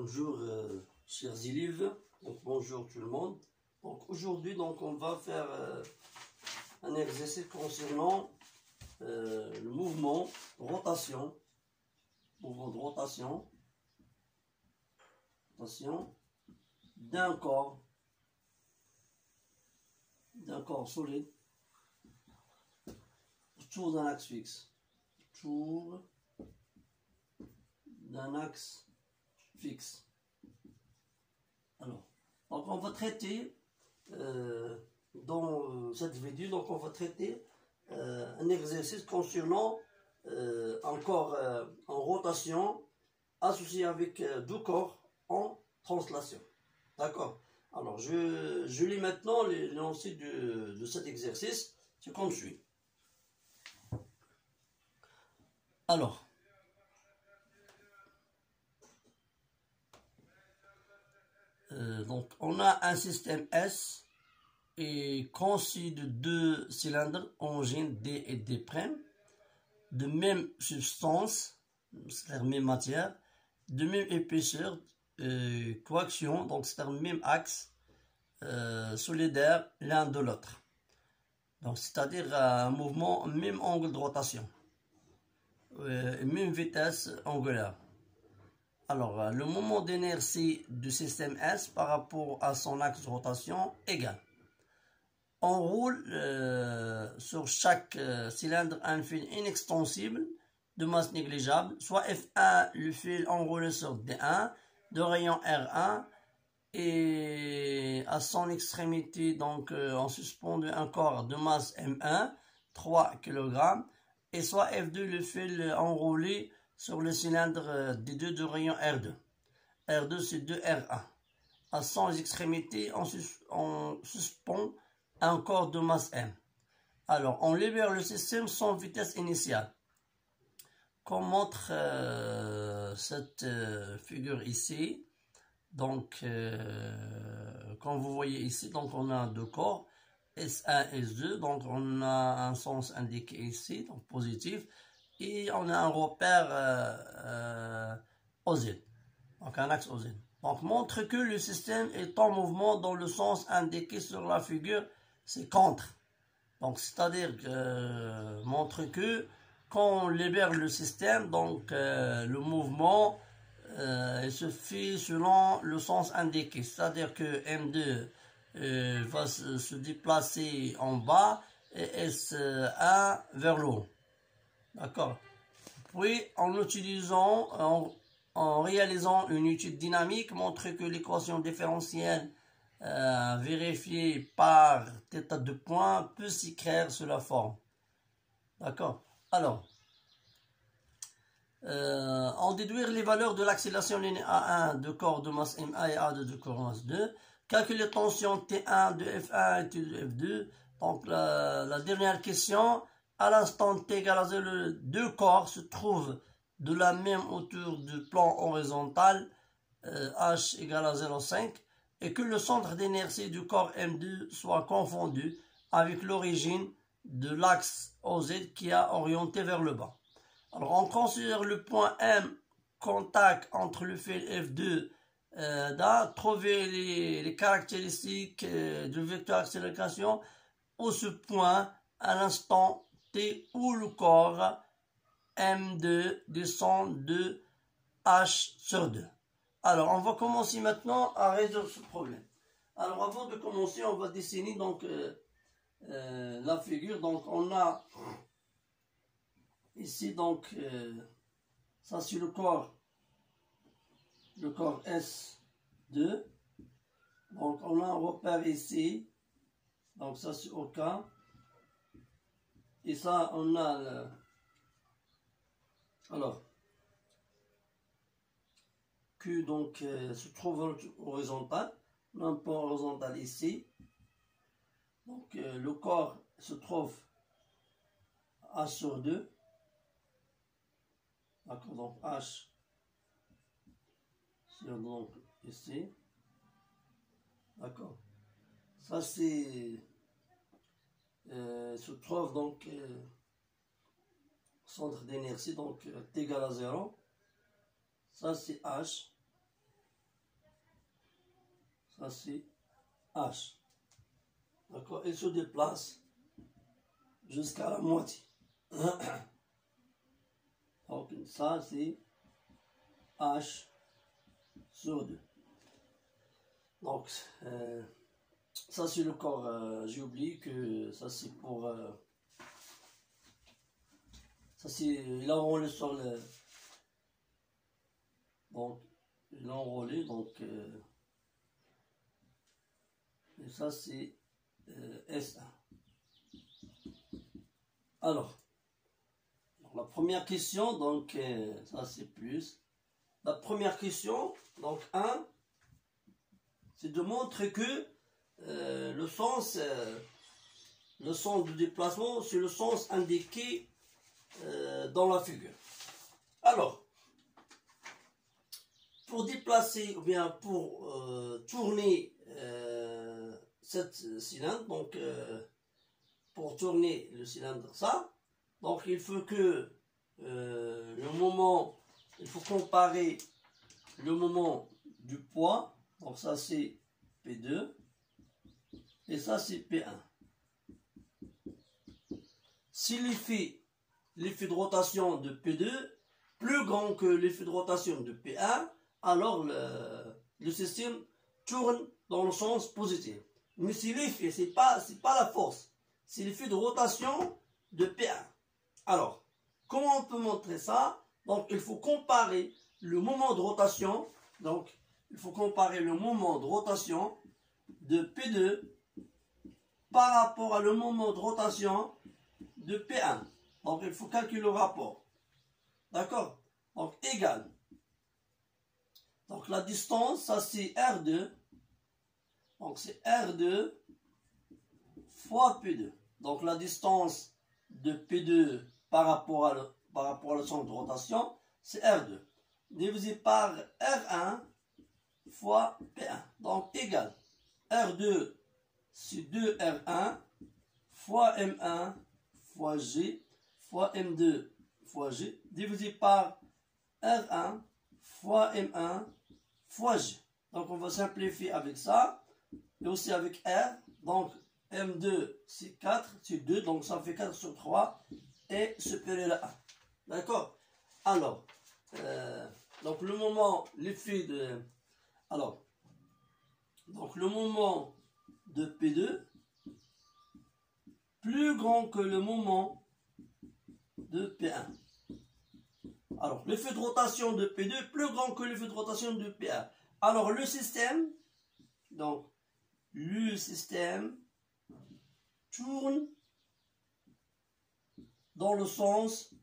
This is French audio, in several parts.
Bonjour chers élèves, donc bonjour tout le monde. Donc aujourd'hui on va faire un exercice concernant le mouvement de rotation d'un corps solide autour d'un axe fixe. Alors, donc on va traiter dans cette vidéo, donc on va traiter un exercice concernant un corps en rotation associé avec deux corps en translation. D'accord? Alors, je lis maintenant l'énoncé de cet exercice. C'est comme suit. Alors, donc on a un système S et conçu de deux cylindres homogènes D et D', de même substance, c'est-à-dire même matière, de même épaisseur, coaxion, donc c'est-à-dire même axe, solidaire l'un de l'autre. Donc c'est-à-dire un mouvement, même angle de rotation, même vitesse angulaire. Alors, le moment d'inertie du système S par rapport à son axe de rotation égal. On roule sur chaque cylindre un fil inextensible de masse négligeable, soit F1, le fil enroulé sur D1 de rayon R1, et à son extrémité, donc on suspendu un corps de masse M1, 3 kg, et soit F2, le fil enroulé sur le cylindre D2 de rayon R2. R2 c'est 2R1. À son extrémité, on suspend un corps de masse M. Alors, on libère le système sans vitesse initiale. Comme montre cette figure ici. Donc, comme vous voyez ici, donc on a deux corps, S1 et S2. Donc, on a un sens indiqué ici, donc positif. Et on a un repère OZ, donc un axe OZ. Donc montre que le système est en mouvement dans le sens indiqué sur la figure, c'est contre. Donc c'est-à-dire que montre que quand on libère le système, donc le mouvement il se fait selon le sens indiqué. C'est-à-dire que M2 va se déplacer en bas et S1 vers le haut. D'accord. Puis, en réalisant une étude dynamique, montre que l'équation différentielle vérifiée par θ de point peut s'écrire sous la forme. D'accord. Alors, en déduire les valeurs de l'accélération linéaire A1 de corps de masse MA et A2 de corps de masse 2. Calculer les tensions T1 de F1 et T de F2. Donc, la dernière question. À l'instant T égale à 0, les deux corps se trouvent de la même hauteur du plan horizontal, H égale à 0,5, et que le centre d'inertie du corps M2 soit confondu avec l'origine de l'axe OZ qui a orienté vers le bas. Alors, on considère le point M, contact entre le fil F2, trouver les caractéristiques du vecteur accélération où ce point, à l'instant T où le corps M2 descend de H sur 2. Alors, on va commencer maintenant à résoudre ce problème. Alors, avant de commencer, on va dessiner donc la figure. Donc, on a ici donc ça c'est le corps S2. Donc, on a un repère ici. Donc, ça c'est OK. Et ça, on a alors Q donc se trouve horizontal. On a un point horizontal ici. Donc le corps se trouve H sur 2. D'accord, donc H sur donc ici. D'accord. Ça c'est se trouve donc centre d'inertie, donc T égale à 0. Ça c'est H. Ça c'est H. D'accord? Il se déplace jusqu'à la moitié. Donc ça c'est H sur 2. Donc ça c'est le corps, j'ai oublié que ça c'est pour ça c'est, il a enroulé sur le, donc il a enroulé, donc et ça c'est S1. Alors la première question, donc ça c'est plus. La première question, donc 1, c'est de montrer que le sens de déplacement, c'est le sens indiqué dans la figure. Alors, pour déplacer, ou bien pour tourner cette cylindre, donc pour tourner le cylindre, ça, donc il faut que le moment, il faut comparer le moment du poids, donc ça c'est P2, et ça c'est P1. Si l'effet de rotation de P2 plus grand que l'effet de rotation de P1, alors le système tourne dans le sens positif. Mais si l'effet, c'est pas la force, c'est l'effet de rotation de P1. Alors, comment on peut montrer ça? Donc, il faut comparer le moment de rotation. Donc, il faut comparer le moment de rotation de P2 par rapport à le moment de rotation de P1. Donc, il faut calculer le rapport. D'accord? Donc, égal. Donc, la distance, ça c'est R2. Donc, c'est R2 fois P2. Donc, la distance de P2 par rapport à le centre de rotation, c'est R2. Divisé par R1 fois P1. Donc, égal. R2, c'est 2R1 fois M1 fois G fois M2 fois G, divisé par R1 fois M1 fois G. Donc, on va simplifier avec ça. Et aussi avec R. Donc, M2, c'est 4, c'est 2. Donc, ça fait 4 sur 3 et supérieur à 1. D'accord? Alors, donc le moment, l'effet de... Alors, donc le moment de P2 plus grand que le moment de P1. Alors, l'effet de rotation de P2 plus grand que l'effet de rotation de P1. Alors, le système, donc, le système tourne dans le sens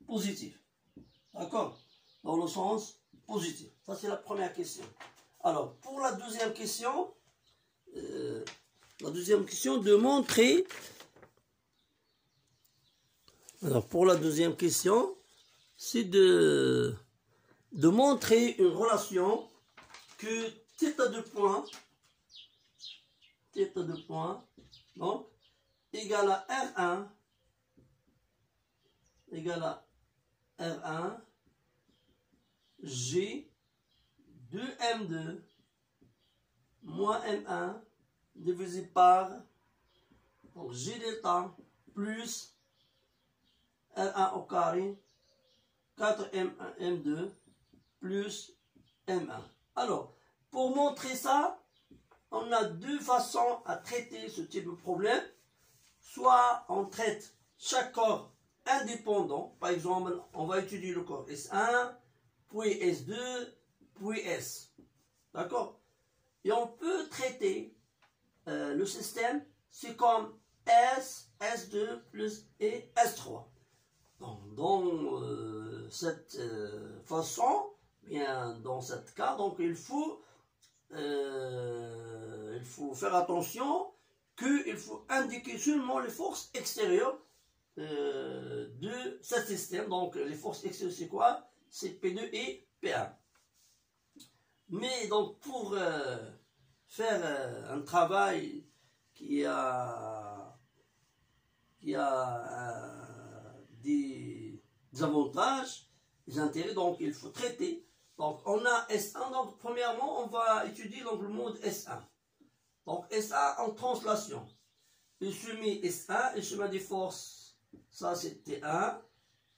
positif. D'accord? Dans le sens positif. Ça, c'est la première question. Alors, pour la deuxième question, de montrer... Alors, pour la deuxième question, c'est de montrer une relation que θ de point, donc, égale à R1, G 2M2 moins M1 divisé par donc G delta plus R1 au carré 4M2 plus M1. Alors, pour montrer ça, on a deux façons à traiter ce type de problème. Soit on traite chaque corps indépendant. Par exemple, on va étudier le corps S1, puis S2, puis S. D'accord? Et on peut traiter le système, c'est comme S, S2 plus et S3. Donc, dans cette façon, bien dans ce cas, donc il faut faire attention qu'il faut indiquer seulement les forces extérieures de ce système. Donc les forces extérieures c'est quoi? C'est P2 et P1. Mais donc pour faire un travail qui a des avantages, des intérêts, donc il faut traiter Donc, on a S1. Donc, premièrement, on va étudier donc, le mode S1. Donc, S1 en translation. Il se met S1, il se met des forces. Ça, c'est T1.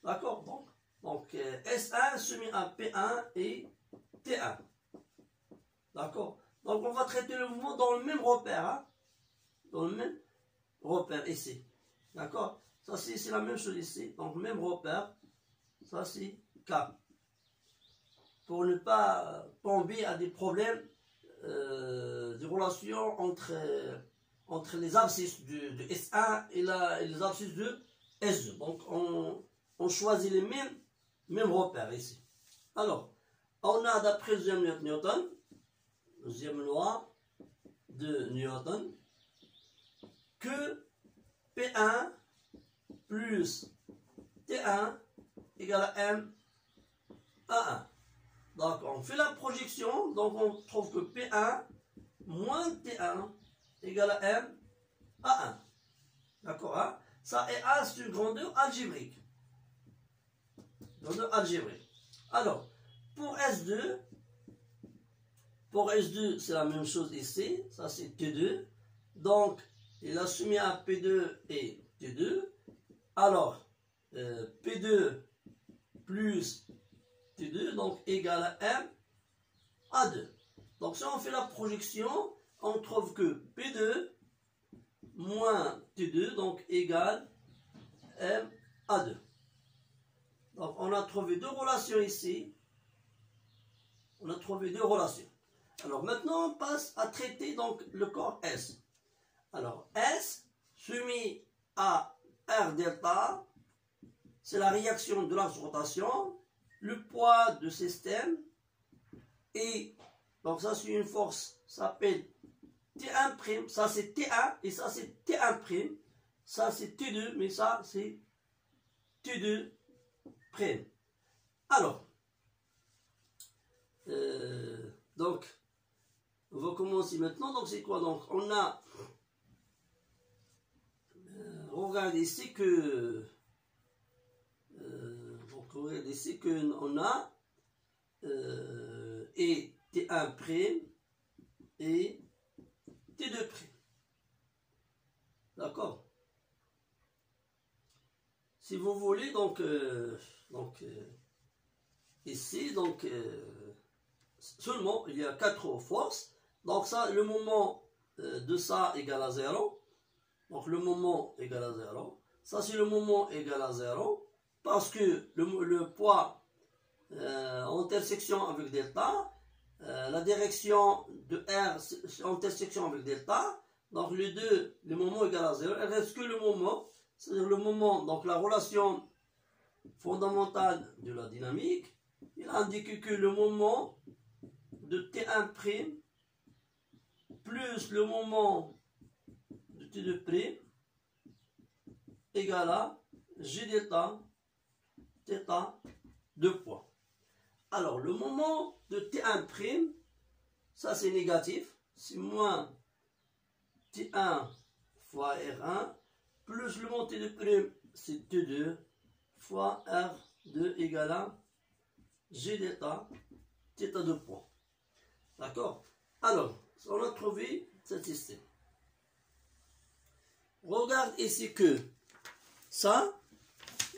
D'accord? Donc S1 se met à P1 et T1. D'accord? Donc, on va traiter le mouvement dans le même repère. Hein? Dans le même repère ici. D'accord? Ça, c'est la même chose ici. Donc, même repère. Ça, c'est K. Pour ne pas tomber à des problèmes, des relations entre les abscisses de S1 et les abscisses de S2. Donc, on choisit les mêmes repères ici. Alors, on a d'après deuxième loi de Newton, que P1 plus T1 égale à M à 1. Donc, on fait la projection, donc on trouve que P1 moins T1 égale à M à 1. D'accord, hein? Ça est A, c'est une grandeur algébrique. Grandeur algébrique. Alors, pour S2, c'est la même chose ici. Ça, c'est T2. Donc, il a soumis à P2 et T2. Alors, P2 plus T2, donc égal à M à 2. Donc, si on fait la projection, on trouve que P2 moins T2, donc égal M à 2. Donc, on a trouvé deux relations ici. On a trouvé deux relations. Alors, maintenant, on passe à traiter donc le corps S. Alors, S soumis à R delta, c'est la réaction de l'axe de rotation, le poids de système, et donc ça, c'est une force, ça s'appelle T1', ça c'est T1, et ça c'est T1', ça c'est T2, mais ça c'est T2'. Alors, donc, on va commencer maintenant. Donc, c'est quoi? Donc, on a, regardez ici que, regardez ici qu'on a, et T1' et T2'. D'accord? Si vous voulez, donc ici, donc, seulement, il y a 4 forces. Donc, ça, le moment de ça égale à 0. Donc, le moment égale à 0. Ça, c'est le moment égal à 0. Parce que le poids en intersection avec delta, la direction de R en intersection avec delta, donc les deux, le moment égal à 0. Il reste que le moment, c'est-à-dire le moment, donc la relation fondamentale de la dynamique. Il indique que le moment de T1' plus le moment de T2' égale à G delta θ de poids. Alors, le moment de T1', ça c'est négatif, c'est moins T1 fois R1, plus le moment T2', c'est T2 fois R2 égale à G delta θ de poids. D'accord? Alors, on a trouvé ce système. Regarde ici que ça,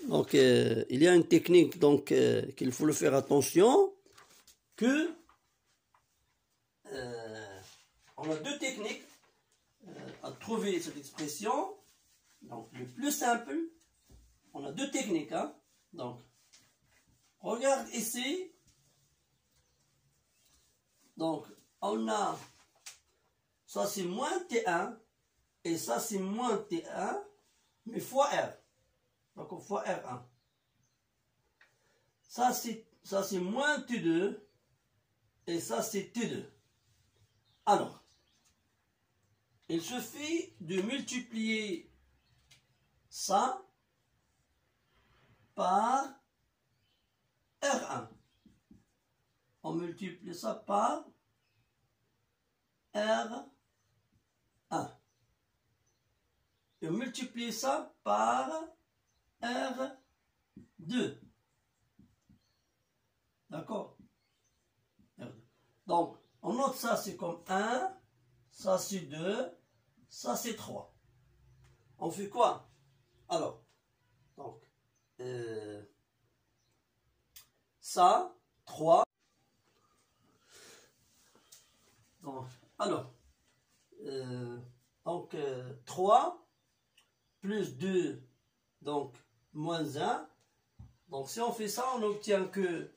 donc il y a une technique donc qu'il faut le faire attention, que on a deux techniques à trouver cette expression. Donc le plus simple, on a deux techniques, hein. Donc regarde ici. Donc on a, ça c'est moins T1 et ça c'est moins T1 mais fois R. Donc fois R1. Ça c'est moins T2 et ça c'est T2. Alors, il suffit de multiplier ça par R1. On multiplie ça par R1. Et on multiplie ça par R2. D'accord? Donc, on note ça, c'est comme 1, ça c'est 2, ça c'est 3. On fait quoi? Alors, donc, ça, 3. Donc, alors, 3 plus 2, donc moins 1. Donc si on fait ça, on obtient que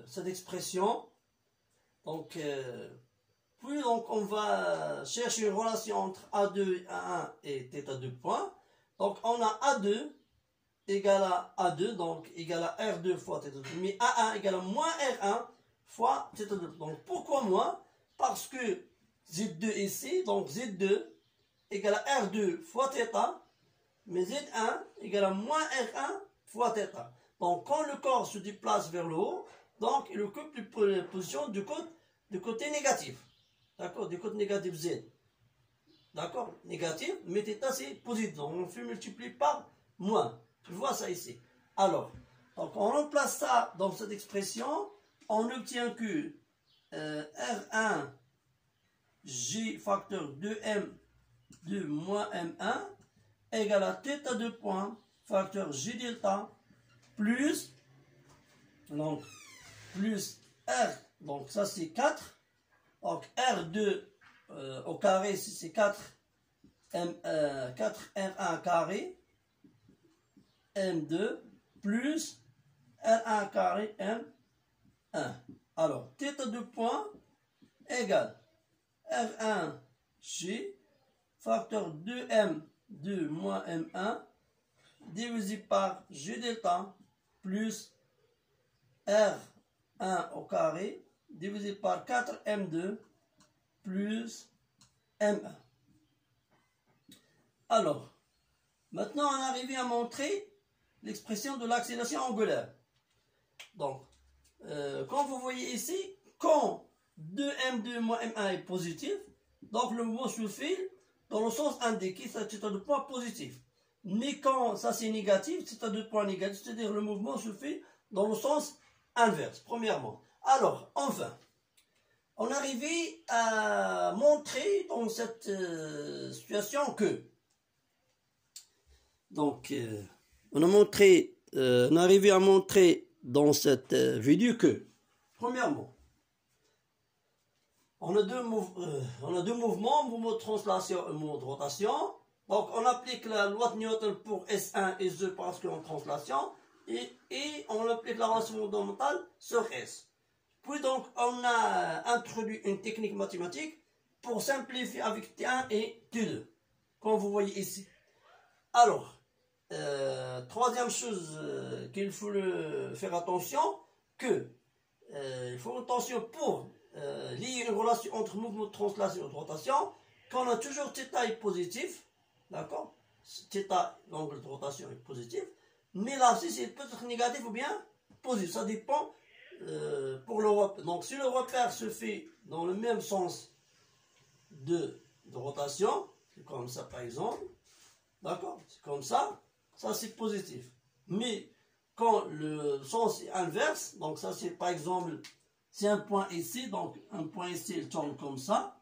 cette expression. Donc, puis donc on va chercher une relation entre A2, A1 et θ2 points. Donc on a A2 égale à A2, donc égale à R2 fois θ2, mais A1 égale à moins R1 fois θ2. Donc pourquoi moins? Parce que Z2 ici, donc Z2 égale à R2 fois θ, mais Z1 égale à moins R1 fois θ. Donc quand le corps se déplace vers le haut, donc il occupe les positions du côté négatif. D'accord? Du côté négatif Z. D'accord? Négatif, mais θ c'est positif. Donc on fait multiplier par moins. Tu vois ça ici. Alors, donc on remplace ça dans cette expression, on obtient que R1 G facteur 2M 2 moins M1 égale à θ2 points facteur G delta plus, donc, plus R, donc ça c'est 4, donc R2 au carré c'est 4, 4 R1 carré M2 plus R1 carré M1. Alors, θ2 points égale R1 G facteur 2M2 moins M1 divisé par G delta plus R1 au carré divisé par 4M2 plus M1. Alors, maintenant on est arrivé à montrer l'expression de l'accélération angulaire. Donc, quand vous voyez ici, quand 2M2 moins M1 est positif, donc le mouvement se fait dans le sens indiqué, c'est à 2 points positifs. Mais quand ça c'est négatif, c'est à 2 points négatifs, c'est-à-dire le mouvement se fait dans le sens inverse, premièrement. Alors, enfin, on est arrivé à montrer dans cette situation que, donc, on est arrivé à montrer dans cette vidéo que, premièrement, on a deux mouvements, mouvement de translation et mouvement de rotation. Donc on applique la loi de Newton pour S1 et S2 parce qu'on est en translation et on applique la relation fondamentale sur S. Puis donc on a introduit une technique mathématique pour simplifier avec T1 et T2, comme vous voyez ici. Alors, troisième chose qu'il faut faire attention, il faut attention pour lier une relation entre mouvement de translation et de rotation, quand on a toujours θ est positif, d'accord, θ, l'angle de rotation est positif, mais là aussi c'est peut-être négatif ou bien positif, ça dépend pour le repère. Donc si le repère se fait dans le même sens de rotation, c'est comme ça par exemple, d'accord, c'est comme ça c'est positif. Mais quand le sens est inverse, donc ça c'est par exemple, c'est un point ici, donc un point ici il tourne comme ça,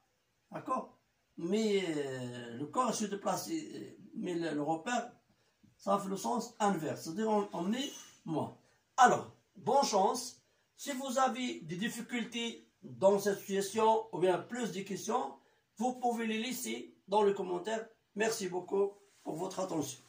d'accord, mais le corps se déplace, mais le repère, ça fait le sens inverse, c'est-à-dire on est moins. Alors, bonne chance. Si vous avez des difficultés dans cette situation, ou bien plus de questions, vous pouvez les laisser dans les commentaires. Merci beaucoup pour votre attention.